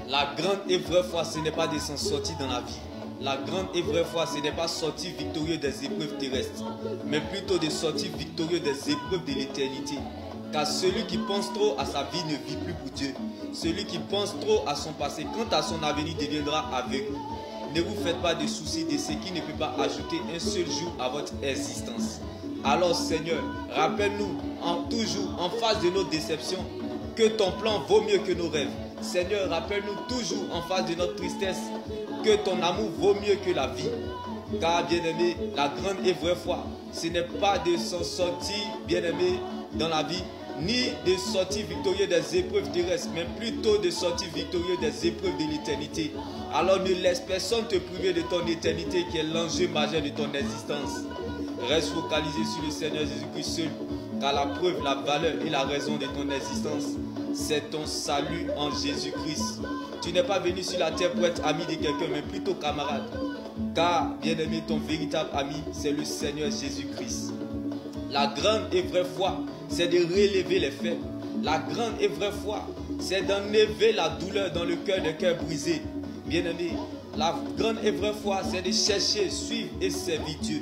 La grande et vraie foi, ce n'est pas de s'en sortir dans la vie. La grande et vraie foi, ce n'est pas sortir victorieux des épreuves terrestres, mais plutôt de sortir victorieux des épreuves de l'éternité. Car celui qui pense trop à sa vie ne vit plus pour Dieu. Celui qui pense trop à son passé, quant à son avenir, deviendra aveugle. Ne vous faites pas de soucis de ce qui ne peut pas ajouter un seul jour à votre existence. Alors Seigneur, rappelle-nous toujours en face de nos déceptions que ton plan vaut mieux que nos rêves. Seigneur, rappelle-nous toujours en face de notre tristesse que ton amour vaut mieux que la vie. Car bien-aimé, la grande et vraie foi, ce n'est pas de s'en sortir, bien-aimé, dans la vie, ni de sortir victorieux des épreuves terrestres, mais plutôt de sortir victorieux des épreuves de l'éternité. Alors ne laisse personne te priver de ton éternité qui est l'enjeu majeur de ton existence. Reste focalisé sur le Seigneur Jésus-Christ seul, car la preuve, la valeur et la raison de ton existence, c'est ton salut en Jésus-Christ. Tu n'es pas venu sur la terre pour être ami de quelqu'un, mais plutôt camarade. Car, bien-aimé, ton véritable ami, c'est le Seigneur Jésus-Christ. La grande et vraie foi, c'est de relever les faits. La grande et vraie foi, c'est d'enlever la douleur dans le cœur des cœurs brisés. Bien-aimé, la grande et vraie foi, c'est de chercher, suivre et servir Dieu.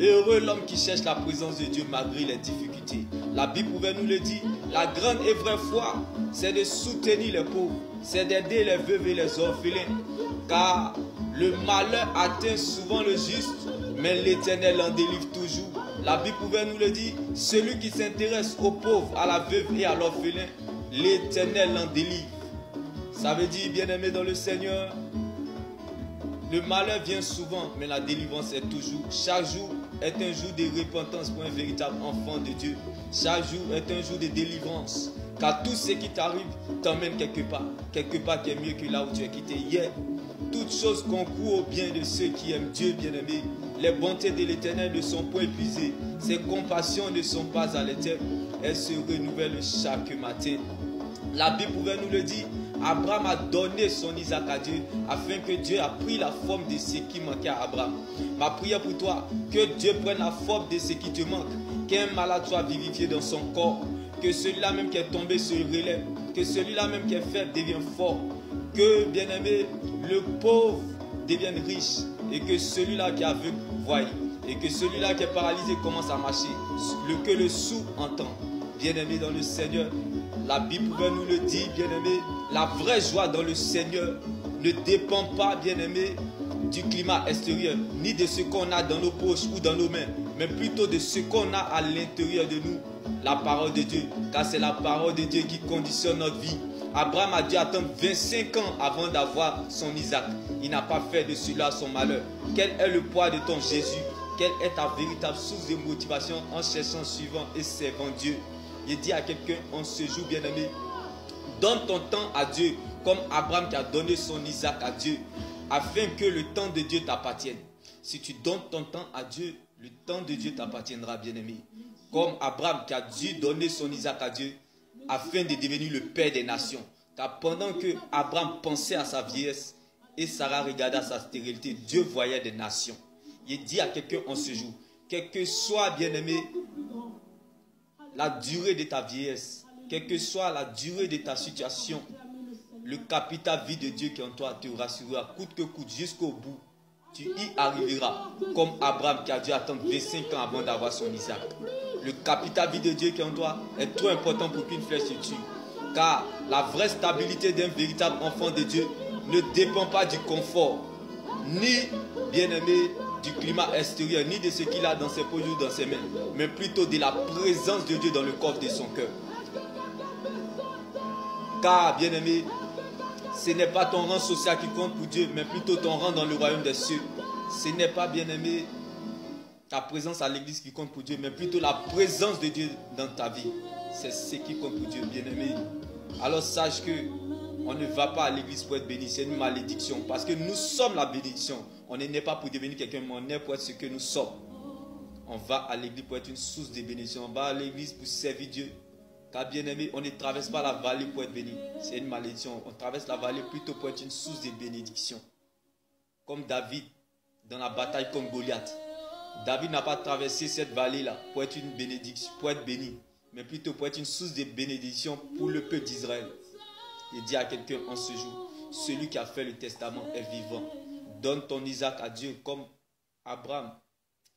Heureux l'homme qui cherche la présence de Dieu malgré les difficultés. La Bible pouvait nous le dire. La grande et vraie foi, c'est de soutenir les pauvres, c'est d'aider les veuves et les orphelins. Car le malheur atteint souvent le juste, mais l'Éternel en délivre toujours. La Bible pouvait nous le dire. Celui qui s'intéresse aux pauvres, à la veuve et à l'orphelin, l'Éternel en délivre. Ça veut dire, bien-aimé dans le Seigneur, le malheur vient souvent, mais la délivrance est toujours. Chaque jour est un jour de repentance pour un véritable enfant de Dieu. Chaque jour est un jour de délivrance. Car tout ce qui t'arrive t'emmène quelque part qui est mieux que là où tu es quitté hier. Toutes choses concourent au bien de ceux qui aiment Dieu, bien-aimé. Les bontés de l'Éternel ne sont point épuisées. Ses compassions ne sont pas à l'éternel. Elles se renouvellent chaque matin. La Bible pouvait nous le dire. Abraham a donné son Isaac à Dieu afin que Dieu a pris la forme de ce qui manquait à Abraham. Ma prière pour toi, que Dieu prenne la forme de ce qui te manque, qu'un malade soit vivifié dans son corps, que celui-là même qui est tombé se relève, que celui-là même qui est faible devienne fort, que, bien-aimé, le pauvre devienne riche et que celui-là qui est aveugle voie et que celui-là qui est paralysé commence à marcher, que le sourd entend. Bien-aimé dans le Seigneur, la Bible pouvait nous le dire, bien-aimé, la vraie joie dans le Seigneur ne dépend pas, bien-aimé, du climat extérieur, ni de ce qu'on a dans nos poches ou dans nos mains, mais plutôt de ce qu'on a à l'intérieur de nous, la parole de Dieu, car c'est la parole de Dieu qui conditionne notre vie. Abraham a dû attendre 25 ans avant d'avoir son Isaac. Il n'a pas fait de cela son malheur. Quel est le poids de ton Jésus? Quelle est ta véritable source de motivation en cherchant, suivant et servant Dieu? Il dit à quelqu'un en ce jour, bien-aimé, donne ton temps à Dieu, comme Abraham qui a donné son Isaac à Dieu, afin que le temps de Dieu t'appartienne. Si tu donnes ton temps à Dieu, le temps de Dieu t'appartiendra, bien-aimé. Comme Abraham qui a dû donner son Isaac à Dieu, afin de devenir le père des nations. Car pendant que Abraham pensait à sa vieillesse et Sarah regardait à sa stérilité, Dieu voyait des nations. Il dit à quelqu'un en ce jour, quel que soit, bien-aimé, la durée de ta vieillesse, quelle que soit la durée de ta situation, le capital vie de Dieu qui est en toi te rassurera coûte que coûte jusqu'au bout. Tu y arriveras comme Abraham qui a dû attendre 25 ans avant d'avoir son Isaac. Le capital vie de Dieu qui est en toi est trop important pour qu'une flèche se tue. Car la vraie stabilité d'un véritable enfant de Dieu ne dépend pas du confort, ni, bien-aimé, du climat extérieur, ni de ce qu'il a dans ses poches ou dans ses mains, mais plutôt de la présence de Dieu dans le coffre de son cœur. Car, bien-aimé, ce n'est pas ton rang social qui compte pour Dieu, mais plutôt ton rang dans le royaume des cieux. Ce n'est pas, bien-aimé, ta présence à l'église qui compte pour Dieu, mais plutôt la présence de Dieu dans ta vie. C'est ce qui compte pour Dieu, bien-aimé. Alors sache que on ne va pas à l'église pour être béni, c'est une malédiction. Parce que nous sommes la bénédiction. On n'est pas pour devenir quelqu'un, mais on est pour être ce que nous sommes. On va à l'église pour être une source de bénédiction. On va à l'église pour servir Dieu. Car bien aimé, on ne traverse pas la vallée pour être béni. C'est une malédiction. On traverse la vallée plutôt pour être une source de bénédiction. Comme David dans la bataille contre Goliath. David n'a pas traversé cette vallée-là pour être une bénédiction, pour être béni, mais plutôt pour être une source de bénédiction pour le peuple d'Israël. Il dit à quelqu'un en ce jour, celui qui a fait le testament est vivant. Donne ton Isaac à Dieu comme Abraham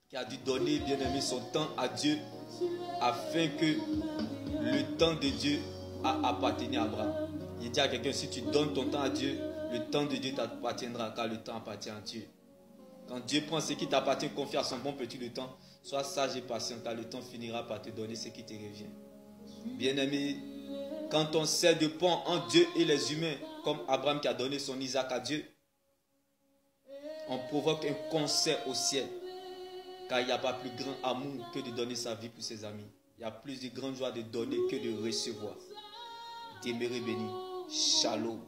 qui a dû donner, bien aimé, son temps à Dieu afin que le temps de Dieu appartienne à Abraham. Il dit à quelqu'un, si tu donnes ton temps à Dieu, le temps de Dieu t'appartiendra car le temps appartient à Dieu. Quand Dieu prend ce qui t'appartient, confie à son bon petit le temps, sois sage et patient car le temps finira par te donner ce qui te revient. Bien-aimé, quand on sert de pont entre Dieu et les humains, comme Abraham qui a donné son Isaac à Dieu, on provoque un concert au ciel. Car il n'y a pas plus grand amour que de donner sa vie pour ses amis. Il y a plus de grande joie de donner que de recevoir. Demeurez bénis. Shalom.